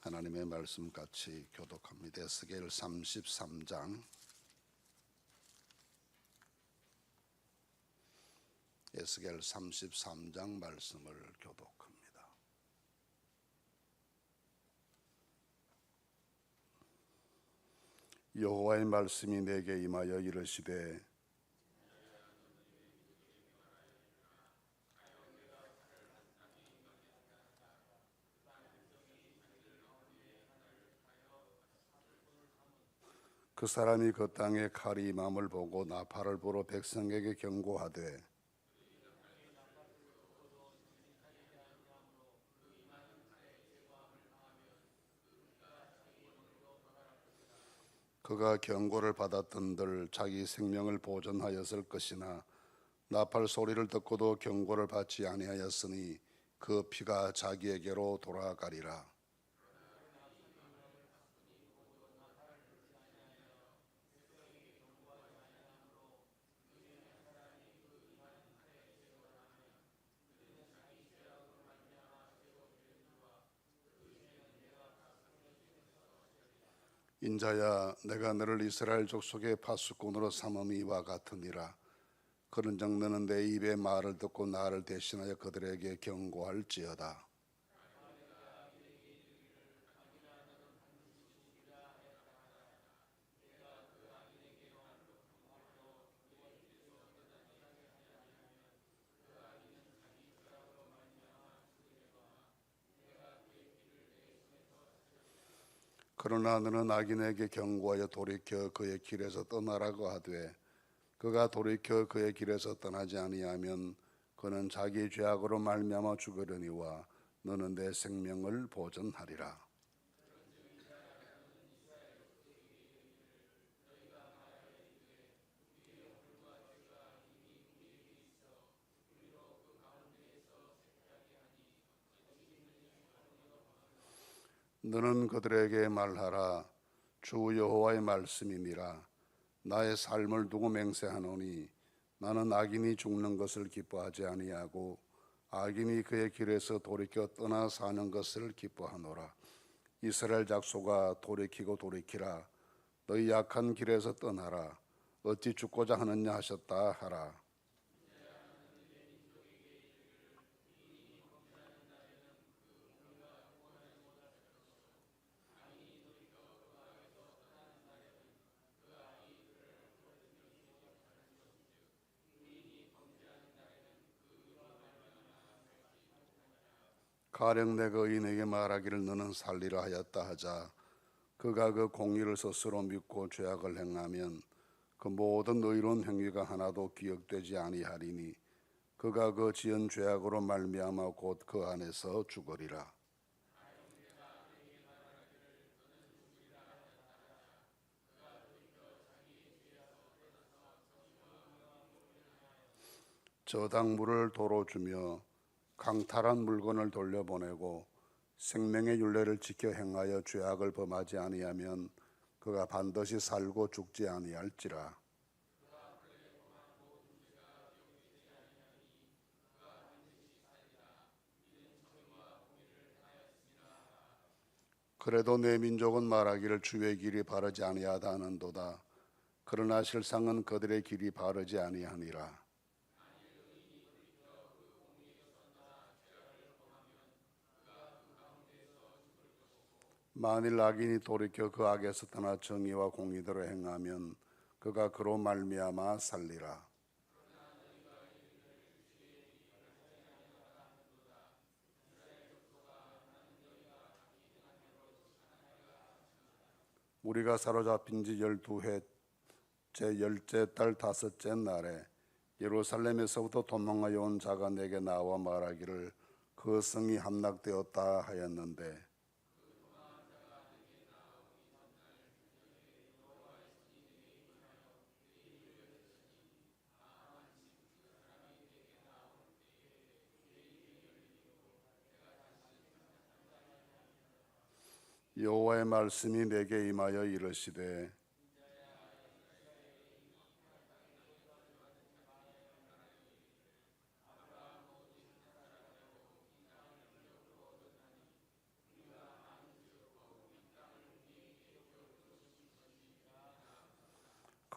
하나님의 말씀 같이 교독합니다. 에스겔 33장 에스겔 33장 말씀을 교독합니다. 여호와의 말씀이 내게 임하여 이르시되 그 사람이 그 땅에 칼이 임함을 보고 나팔을 불어 백성에게 경고하되 그가 경고를 받았던들 자기 생명을 보존하였을 것이나 나팔 소리를 듣고도 경고를 받지 아니하였으니 그 피가 자기에게로 돌아가리라. 인자야, 내가 너를 이스라엘 족속의 파수꾼으로 삼음이 이와 같으니라. 그런즉 너는 내 입의 말을 듣고 나를 대신하여 그들에게 경고할지어다. 그러나 너는 악인에게 경고하여 돌이켜 그의 길에서 떠나라고 하되 그가 돌이켜 그의 길에서 떠나지 아니하면 그는 자기 죄악으로 말미암아 죽으려니와 너는 내 생명을 보존하리라. 너는 그들에게 말하라. 주 여호와의 말씀이니라. 나의 삶을 두고 맹세하노니 나는 악인이 죽는 것을 기뻐하지 아니하고 악인이 그의 길에서 돌이켜 떠나 사는 것을 기뻐하노라. 이스라엘 족속아, 돌이키고 돌이키라. 너희 약한 길에서 떠나라. 어찌 죽고자 하느냐 하셨다 하라. 가령 내가 의인에게 말하기를 너는 살리라 하였다 하자 그가 그 공의를 스스로 믿고 죄악을 행하면 그 모든 의로운 행위가 하나도 기억되지 아니하리니 그가 그 지은 죄악으로 말미암아 곧 그 안에서 죽으리라. 저당물을 도로 주며 강탈한 물건을 돌려보내고 생명의 율례를 지켜 행하여 죄악을 범하지 아니하면 그가 반드시 살고 죽지 아니할지라. 그래도 내 민족은 말하기를 주의 길이 바르지 아니하다 하는도다. 그러나 실상은 그들의 길이 바르지 아니하니라. 만일 악인이 돌이켜 그 악에서 떠나 정의와 공의대로 행하면 그가 그로 말미암아 살리라. 우리가 사로잡힌 지 12해 제 10째 달 5째 날에 예루살렘에서부터 도망하여 온 자가 내게 나와 말하기를 그 성이 함락되었다 하였는데 여호와의 말씀이 내게 임하여 이르시되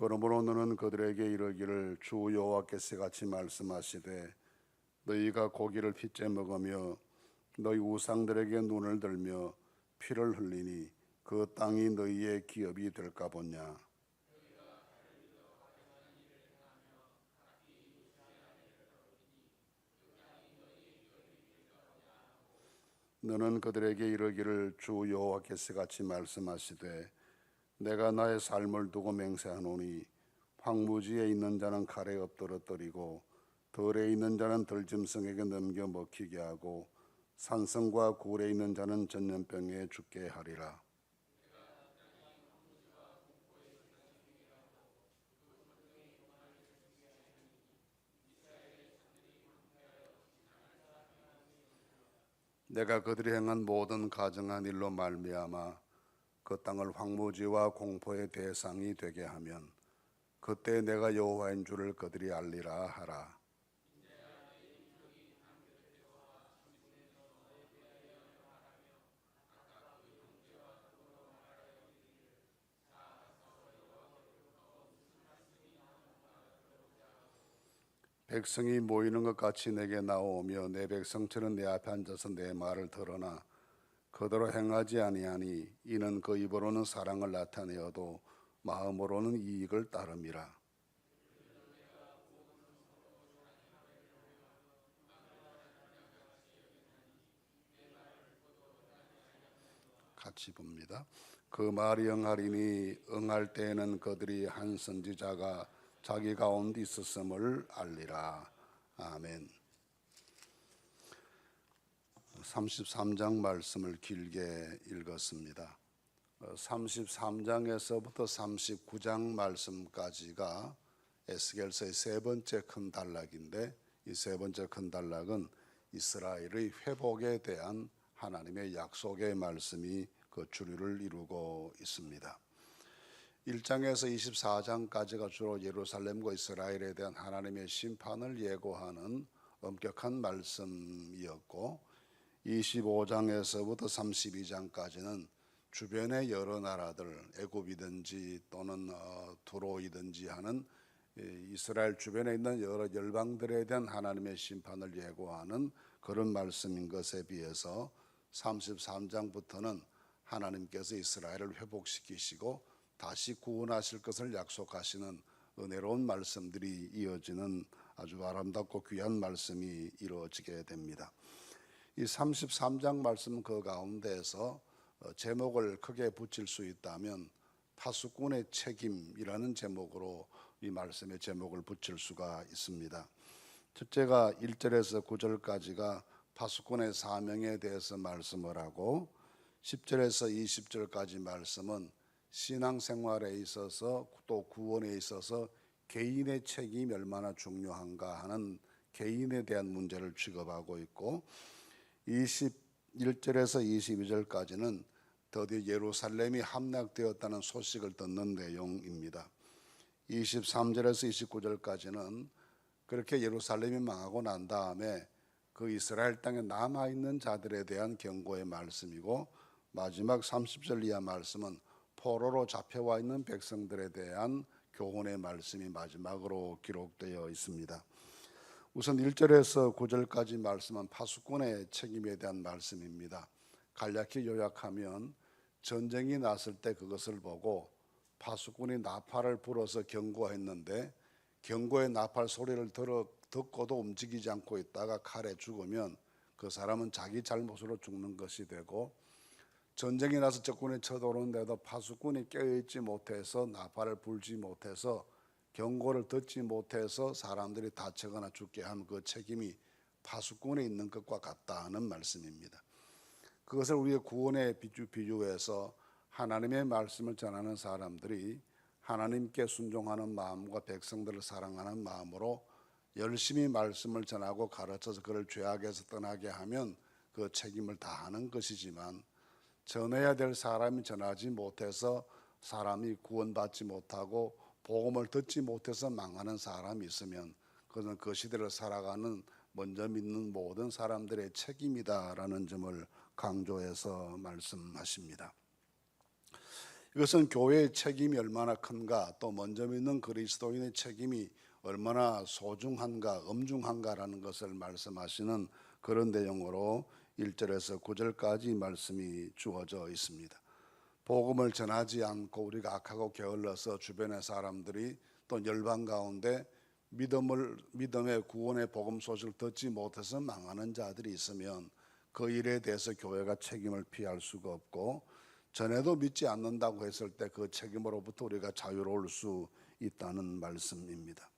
그러므로 너는 그들에게 이르기를 주 여호와께서 같이 말씀하시되 너희가 고기를 핏째 먹으며 너희 우상들에게 눈을 들며 피를 흘리니 그 땅이 너희의 기업이 될까 보냐. 너는 그들에게 이르기를 주 여호와께서 같이 말씀하시되 내가 나의 삶을 두고 맹세하노니 황무지에 있는 자는 칼에 엎드러뜨리고 들에 있는 자는 들짐승에게 넘겨 먹히게 하고 산성과 굴에 있는 자는 전염병에 죽게 하리라. 내가 그들이 행한 모든 가증한 일로 말미암아 그 땅을 황무지와 공포의 대상이 되게 하면 그때 내가 여호와인 줄을 그들이 알리라 하라. 백성이 모이는 것 같이 내게 나오며 내 백성처럼 내 앞에 앉아서 내 말을 들으나 그대로 행하지 아니하니 이는 그 입으로는 사랑을 나타내어도 마음으로는 이익을 따름이라. 같이 봅니다. 그 말이 응하리니 응할 때에는 그들이 한 선지자가 자기 가운데 있었음을 알리라. 아멘. 33장 말씀을 길게 읽었습니다. 33장에서부터 39장 말씀까지가 에스겔서의 세 번째 큰 단락인데 이 세 번째 큰 단락은 이스라엘의 회복에 대한 하나님의 약속의 말씀이 그 주류를 이루고 있습니다. 1장에서 24장까지가 주로 예루살렘과 이스라엘에 대한 하나님의 심판을 예고하는 엄격한 말씀이었고 25장에서부터 32장까지는 주변의 여러 나라들 애굽이든지 또는 두로이든지 하는 이스라엘 주변에 있는 여러 열방들에 대한 하나님의 심판을 예고하는 그런 말씀인 것에 비해서 33장부터는 하나님께서 이스라엘을 회복시키시고 다시 구원하실 것을 약속하시는 은혜로운 말씀들이 이어지는 아주 아름답고 귀한 말씀이 이루어지게 됩니다. 이 33장 말씀 그 가운데에서 제목을 크게 붙일 수 있다면 파수꾼의 책임이라는 제목으로 이 말씀의 제목을 붙일 수가 있습니다. 첫째가 1절에서 9절까지가 파수꾼의 사명에 대해서 말씀을 하고 10절에서 20절까지 말씀은 신앙생활에 있어서 또 구원에 있어서 개인의 책임이 얼마나 중요한가 하는 개인에 대한 문제를 취급하고 있고 21절에서 22절까지는 드디어 예루살렘이 함락되었다는 소식을 듣는 내용입니다. 23절에서 29절까지는 그렇게 예루살렘이 망하고 난 다음에 그 이스라엘 땅에 남아있는 자들에 대한 경고의 말씀이고 마지막 30절 이하 말씀은 포로로 잡혀와 있는 백성들에 대한 교훈의 말씀이 마지막으로 기록되어 있습니다. 우선 1절에서 9절까지 말씀은 파수꾼의 책임에 대한 말씀입니다. 간략히 요약하면 전쟁이 났을 때 그것을 보고 파수꾼이 나팔을 불어서 경고했는데 경고의 나팔 소리를 듣고도 움직이지 않고 있다가 칼에 죽으면 그 사람은 자기 잘못으로 죽는 것이 되고 전쟁이 나서 적군이 쳐들어오는데도 파수꾼이 깨어있지 못해서 나팔을 불지 못해서 경고를 듣지 못해서 사람들이 다치거나 죽게 한 그 책임이 파수꾼에 있는 것과 같다는 말씀입니다. 그것을 우리의 구원에 비유해서 하나님의 말씀을 전하는 사람들이 하나님께 순종하는 마음과 백성들을 사랑하는 마음으로 열심히 말씀을 전하고 가르쳐서 그를 죄악에서 떠나게 하면 그 책임을 다하는 것이지만 전해야 될 사람이 전하지 못해서 사람이 구원받지 못하고 복음을 듣지 못해서 망하는 사람이 있으면 그것은 그 시대를 살아가는 먼저 믿는 모든 사람들의 책임이다라는 점을 강조해서 말씀하십니다. 이것은 교회의 책임이 얼마나 큰가, 또 먼저 믿는 그리스도인의 책임이 얼마나 소중한가, 엄중한가라는 것을 말씀하시는 그런 내용으로 1절에서 9절까지 말씀이 주어져 있습니다. 복음을 전하지 않고 우리가 악하고 게을러서 주변의 사람들이 또 열방 가운데 믿음의 구원의 복음 소식을 듣지 못해서 망하는 자들이 있으면 그 일에 대해서 교회가 책임을 피할 수가 없고, 전에도 믿지 않는다고 했을 때 그 책임으로부터 우리가 자유로울 수 있다는 말씀입니다.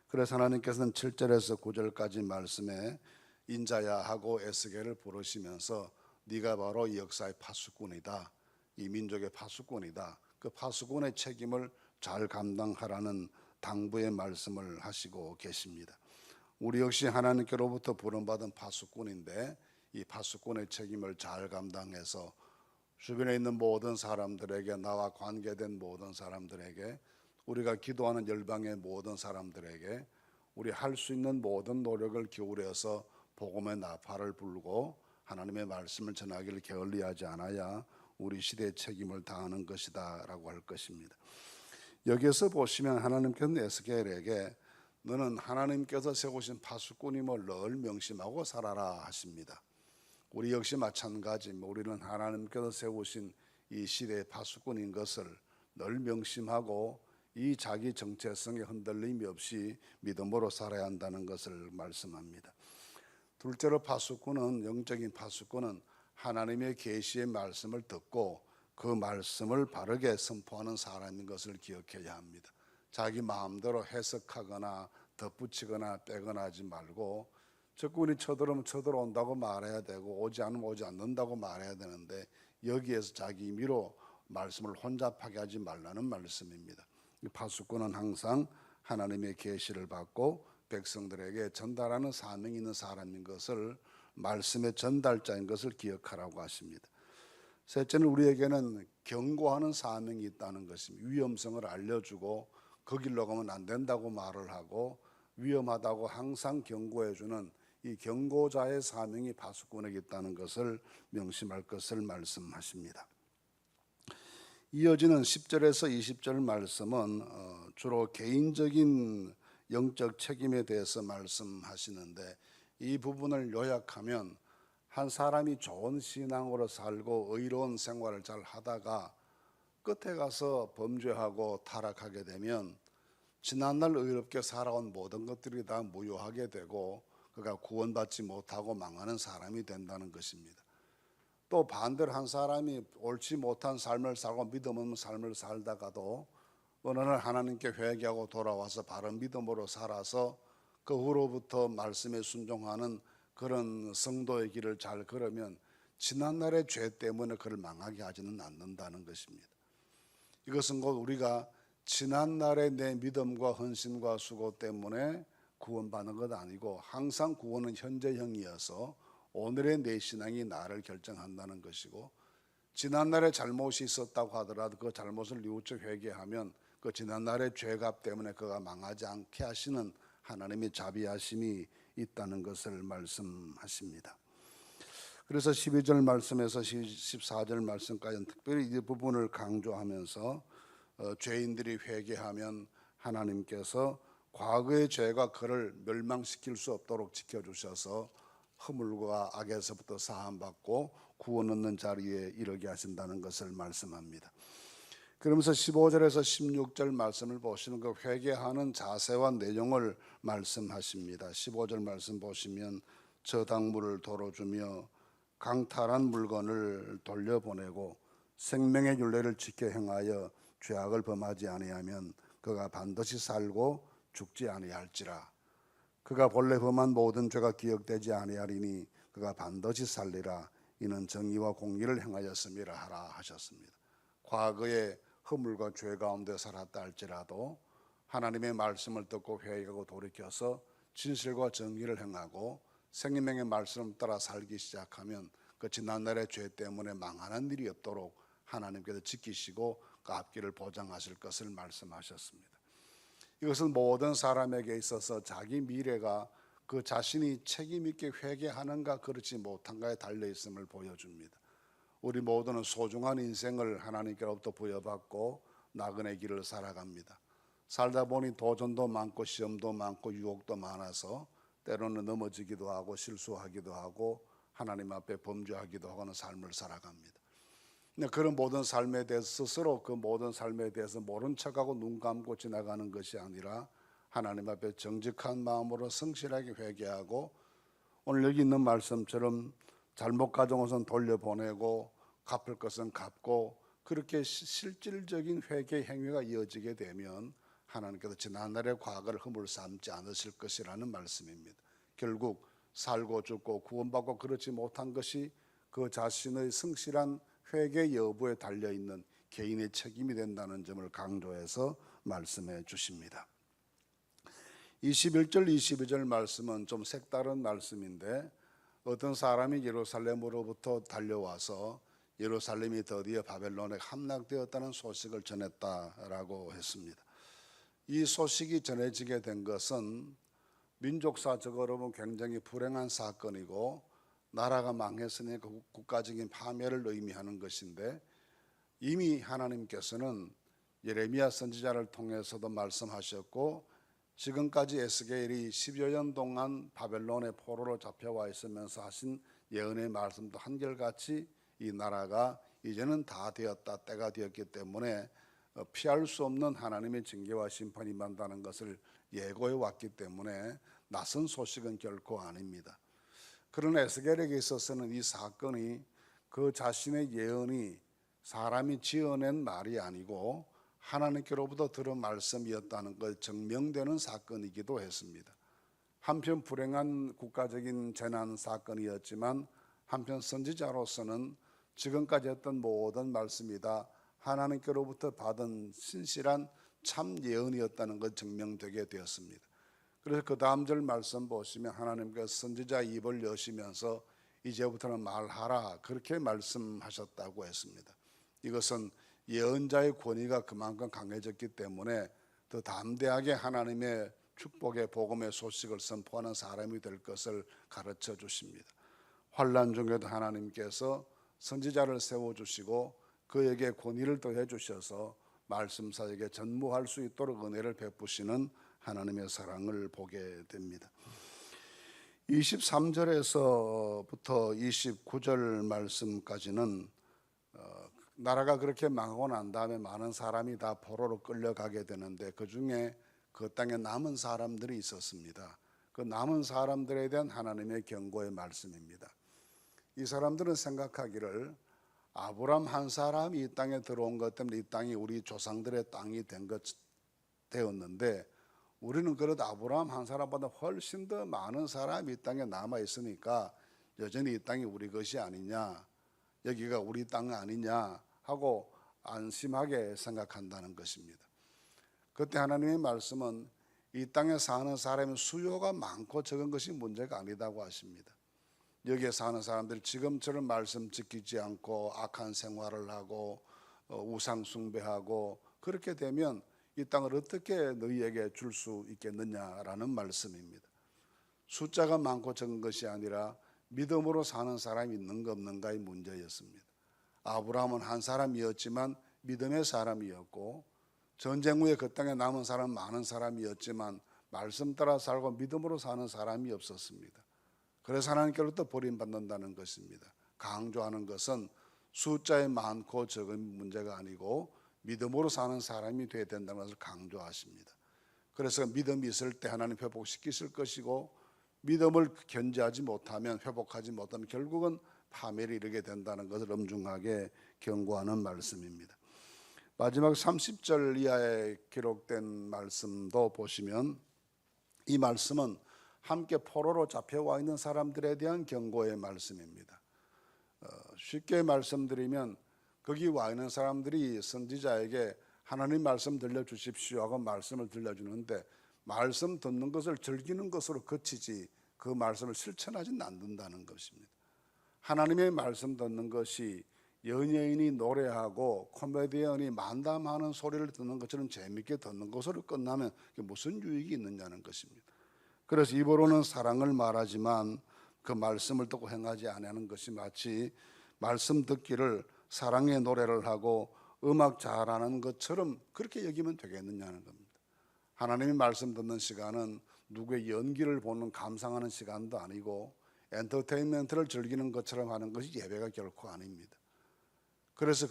그래서 하나님께서는 7절에서 9절까지 말씀에 인자야 하고 에스겔을 부르시면서 네가 바로 이 역사의 파수꾼이다, 이 민족의 파수꾼이다, 그 파수꾼의 책임을 잘 감당하라는 당부의 말씀을 하시고 계십니다. 우리 역시 하나님께로부터 부름받은 파수꾼인데 이 파수꾼의 책임을 잘 감당해서 주변에 있는 모든 사람들에게, 나와 관계된 모든 사람들에게, 우리가 기도하는 열방의 모든 사람들에게 우리 할 수 있는 모든 노력을 기울여서 복음의 나팔을 불고 하나님의 말씀을 전하기를 게을리하지 않아야 우리 시대의 책임을 다하는 것이다 라고 할 것입니다. 여기에서 보시면 하나님께서는 에스겔에게 너는 하나님께서 세우신 파수꾼임을 늘 명심하고 살아라 하십니다. 우리 역시 마찬가지입니다. 우리는 하나님께서 세우신 이 시대의 파수꾼인 것을 늘 명심하고 이 자기 정체성에 흔들림이 없이 믿음으로 살아야 한다는 것을 말씀합니다. 둘째로 파수꾼은, 영적인 파수꾼은 하나님의 계시의 말씀을 듣고 그 말씀을 바르게 선포하는 사람인 것을 기억해야 합니다. 자기 마음대로 해석하거나 덧붙이거나 빼거나 하지 말고 적군이 쳐들어오면 쳐들어온다고 말해야 되고 오지 않으면 오지 않는다고 말해야 되는데 여기에서 자기 임의로 말씀을 혼잡하게 하지 말라는 말씀입니다. 파수꾼은 항상 하나님의 계시를 받고 백성들에게 전달하는 사명이 있는 사람인 것을, 말씀의 전달자인 것을 기억하라고 하십니다. 셋째는 우리에게는 경고하는 사명이 있다는 것입니다. 위험성을 알려주고 그 길로 가면 안 된다고 말을 하고 위험하다고 항상 경고해주는 이 경고자의 사명이 파수꾼에게 있다는 것을 명심할 것을 말씀하십니다. 이어지는 10절에서 20절 말씀은 주로 개인적인 영적 책임에 대해서 말씀하시는데, 이 부분을 요약하면 한 사람이 좋은 신앙으로 살고 의로운 생활을 잘 하다가 끝에 가서 범죄하고 타락하게 되면 지난날 의롭게 살아온 모든 것들이 다 무효하게 되고 그가 구원받지 못하고 망하는 사람이 된다는 것입니다. 또 반대로 한 사람이 옳지 못한 삶을 살고 믿음 없는 삶을 살다가도 어느 날 하나님께 회개하고 돌아와서 바른 믿음으로 살아서 그 후로부터 말씀에 순종하는 그런 성도의 길을 잘 걸으면 지난날의 죄 때문에 그를 망하게 하지는 않는다는 것입니다. 이것은 곧 우리가 지난날의 내 믿음과 헌신과 수고 때문에 구원받는 것 아니고 항상 구원은 현재형이어서 오늘의 내 신앙이 나를 결정한다는 것이고, 지난날에 잘못이 있었다고 하더라도 그 잘못을 뉘우쳐 회개하면 그 지난날의 죄값 때문에 그가 망하지 않게 하시는 하나님의 자비하심이 있다는 것을 말씀하십니다. 그래서 12절 말씀에서 14절 말씀까지는 특별히 이 부분을 강조하면서 죄인들이 회개하면 하나님께서 과거의 죄가 그를 멸망시킬 수 없도록 지켜주셔서 허물과 악에서부터 사함받고 구원 얻는 자리에 이르게 하신다는 것을 말씀합니다. 그러면서 15절에서 16절 말씀을 보시면 그 회개하는 자세와 내용을 말씀하십니다. 15절 말씀 보시면 저당물을 도로주며 강탈한 물건을 돌려보내고 생명의 율례를 지켜 행하여 죄악을 범하지 아니하면 그가 반드시 살고 죽지 아니할지라. 그가 본래 범한 모든 죄가 기억되지 아니하리니 그가 반드시 살리라. 이는 정의와 공의를 행하였음이라 하라 하셨습니다. 과거에 허물과 죄 가운데 살았다 할지라도 하나님의 말씀을 듣고 회개하고 돌이켜서 진실과 정의를 행하고 생명의 말씀을 따라 살기 시작하면 그 지난날의 죄 때문에 망하는 일이 없도록 하나님께서 지키시고 그 앞길을 보장하실 것을 말씀하셨습니다. 이것은 모든 사람에게 있어서 자기 미래가 그 자신이 책임 있게 회개하는가 그렇지 못한가에 달려 있음을 보여줍니다. 우리 모두는 소중한 인생을 하나님께로부터 부여받고 나그네 길을 살아갑니다. 살다 보니 도전도 많고 시험도 많고 유혹도 많아서 때로는 넘어지기도 하고 실수하기도 하고 하나님 앞에 범죄하기도 하는 삶을 살아갑니다. 그런 모든 삶에 대해서 스스로 그 모든 삶에 대해서 모른 척하고 눈 감고 지나가는 것이 아니라 하나님 앞에 정직한 마음으로 성실하게 회개하고 오늘 여기 있는 말씀처럼 잘못 가져온 것은 돌려보내고 갚을 것은 갚고 그렇게 실질적인 회개 행위가 이어지게 되면 하나님께서 지난날의 과거를 허물 삼지 않으실 것이라는 말씀입니다. 결국 살고 죽고 구원받고 그렇지 못한 것이 그 자신의 성실한 회개 여부에 달려있는 개인의 책임이 된다는 점을 강조해서 말씀해 주십니다. 21절 22절 말씀은 좀 색다른 말씀인데 어떤 사람이 예루살렘으로부터 달려와서 예루살렘이 드디어 바벨론에 함락되었다는 소식을 전했다라고 했습니다. 이 소식이 전해지게 된 것은 민족사적으로 보면 굉장히 불행한 사건이고 나라가 망했으니 그 국가적인 파멸을 의미하는 것인데 이미 하나님께서는 예레미야 선지자를 통해서도 말씀하셨고 지금까지 에스겔이 10여 년 동안 바벨론의 포로로 잡혀와 있으면서 하신 예언의 말씀도 한결같이 이 나라가 이제는 다 되었다 때가 되었기 때문에 피할 수 없는 하나님의 징계와 심판이 임한다는 것을 예고해 왔기 때문에 낯선 소식은 결코 아닙니다. 그러나 에스겔에게 있어서는 이 사건이 그 자신의 예언이 사람이 지어낸 말이 아니고 하나님께로부터 들은 말씀이었다는 걸 증명되는 사건이기도 했습니다. 한편 불행한 국가적인 재난 사건이었지만 한편 선지자로서는 지금까지 했던 모든 말씀이 다 하나님께로부터 받은 신실한 참 예언이었다는 걸 증명되게 되었습니다. 그래서 그 다음 절 말씀 보시면 하나님께서 선지자 입을 여시면서 이제부터는 말하라 그렇게 말씀하셨다고 했습니다. 이것은 예언자의 권위가 그만큼 강해졌기 때문에 더 담대하게 하나님의 축복의 복음의 소식을 선포하는 사람이 될 것을 가르쳐 주십니다. 환난 중에도 하나님께서 선지자를 세워주시고 그에게 권위를 더해 주셔서 말씀사에게 전무할 수 있도록 은혜를 베푸시는 하나님의 사랑을 보게 됩니다. 23절에서부터 29절 말씀까지는 나라가 그렇게 망하고 난 다음에 많은 사람이 다 포로로 끌려가게 되는데 그중에 그 땅에 남은 사람들이 있었습니다. 그 남은 사람들에 대한 하나님의 경고의 말씀입니다. 이 사람들은 생각하기를 아브람 한 사람이 이 땅에 들어온 것 때문에 이 땅이 우리 조상들의 땅이 되었는데 우리는 그래도 아브람 한 사람보다 훨씬 더 많은 사람이 이 땅에 남아 있으니까 여전히 이 땅이 우리 것이 아니냐, 여기가 우리 땅 아니냐 하고 안심하게 생각한다는 것입니다. 그때 하나님의 말씀은 이 땅에 사는 사람의 수요가 많고 적은 것이 문제가 아니다고 하십니다. 여기에 사는 사람들이 지금처럼 말씀 지키지 않고 악한 생활을 하고 우상 숭배하고 그렇게 되면 이 땅을 어떻게 너희에게 줄 수 있겠느냐라는 말씀입니다. 숫자가 많고 적은 것이 아니라 믿음으로 사는 사람이 있는가 없는가의 문제였습니다. 아브라함은 한 사람이었지만 믿음의 사람이었고 전쟁 후에 그 땅에 남은 사람 많은 사람이었지만 말씀 따라 살고 믿음으로 사는 사람이 없었습니다. 그래서 하나님께로부터 버림받는다는 것입니다. 강조하는 것은 숫자에 많고 적은 문제가 아니고 믿음으로 사는 사람이 되어야 된다는 것을 강조하십니다. 그래서 믿음이 있을 때 하나님 회복시키실 것이고 믿음을 견제하지 못하면 회복하지 못하면 결국은 파멸에 이르게 된다는 것을 엄중하게 경고하는 말씀입니다. 마지막 30절 이하에 기록된 말씀도 보시면 이 말씀은 함께 포로로 잡혀와 있는 사람들에 대한 경고의 말씀입니다. 쉽게 말씀드리면 거기 와 있는 사람들이 선지자에게 하나님 말씀 들려주십시오 하고 말씀을 들려주는데 말씀 듣는 것을 즐기는 것으로 그치지 그 말씀을 실천하지는 않는다는 것입니다. 하나님의 말씀 듣는 것이 연예인이 노래하고 코미디언이 만담하는 소리를 듣는 것처럼 재미있게 듣는 것으로 끝나면 무슨 유익이 있느냐는 것입니다. 그래서 입으로는 사랑을 말하지만 그 말씀을 듣고 행하지 않는 것이 마치 말씀 듣기를 사랑의 노래를 하고 음악 잘하는 것처럼 그렇게 여기면 되겠느냐는 겁니다. 하나님의 말씀 듣는 시간은 누구의 연기를 보는 감상하는 시간도 아니고 엔터테인먼트를 즐기는 것처럼 하는 것이 예배가 결코 아닙니다. 그래서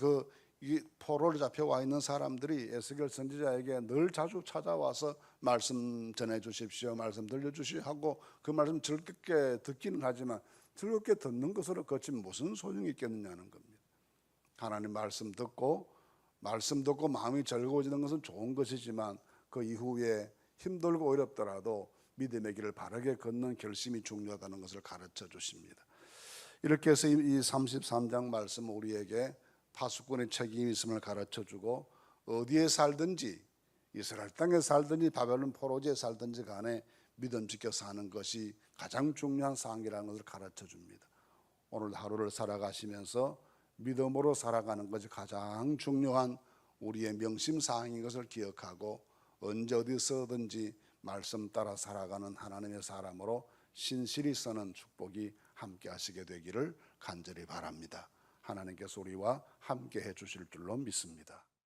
이 포로로 잡혀와 있는 사람들이 에스겔 선지자에게 늘 자주 찾아와서 말씀 전해 주십시오, 말씀 들려주시오 하고 그 말씀 즐겁게 듣기는 하지만 즐겁게 듣는 것으로 그치 무슨 소용이 있겠느냐는 겁니다. 하나님 말씀 듣고 마음이 즐거워지는 것은 좋은 것이지만 그 이후에 힘들고 어렵더라도 믿음의 길을 바르게 걷는 결심이 중요하다는 것을 가르쳐 주십니다. 이렇게 해서 이 33장 말씀은 우리에게 파수꾼의 책임이 있음을 가르쳐 주고 어디에 살든지 이스라엘 땅에 살든지 바벨론 포로지에 살든지 간에 믿음 지켜 사는 것이 가장 중요한 사항이라는 것을 가르쳐 줍니다. 오늘 하루를 살아가시면서 믿음으로 살아가는 것이 가장 중요한 우리의 명심사항인 것을 기억하고 언제 어디서든지 말씀 따라 살아가는 하나님의 사람으로 신실히 서는 축복이 함께 하시게 되기를 간절히 바랍니다. 하나님께서 우리와 함께 해 주실 줄로 믿습니다.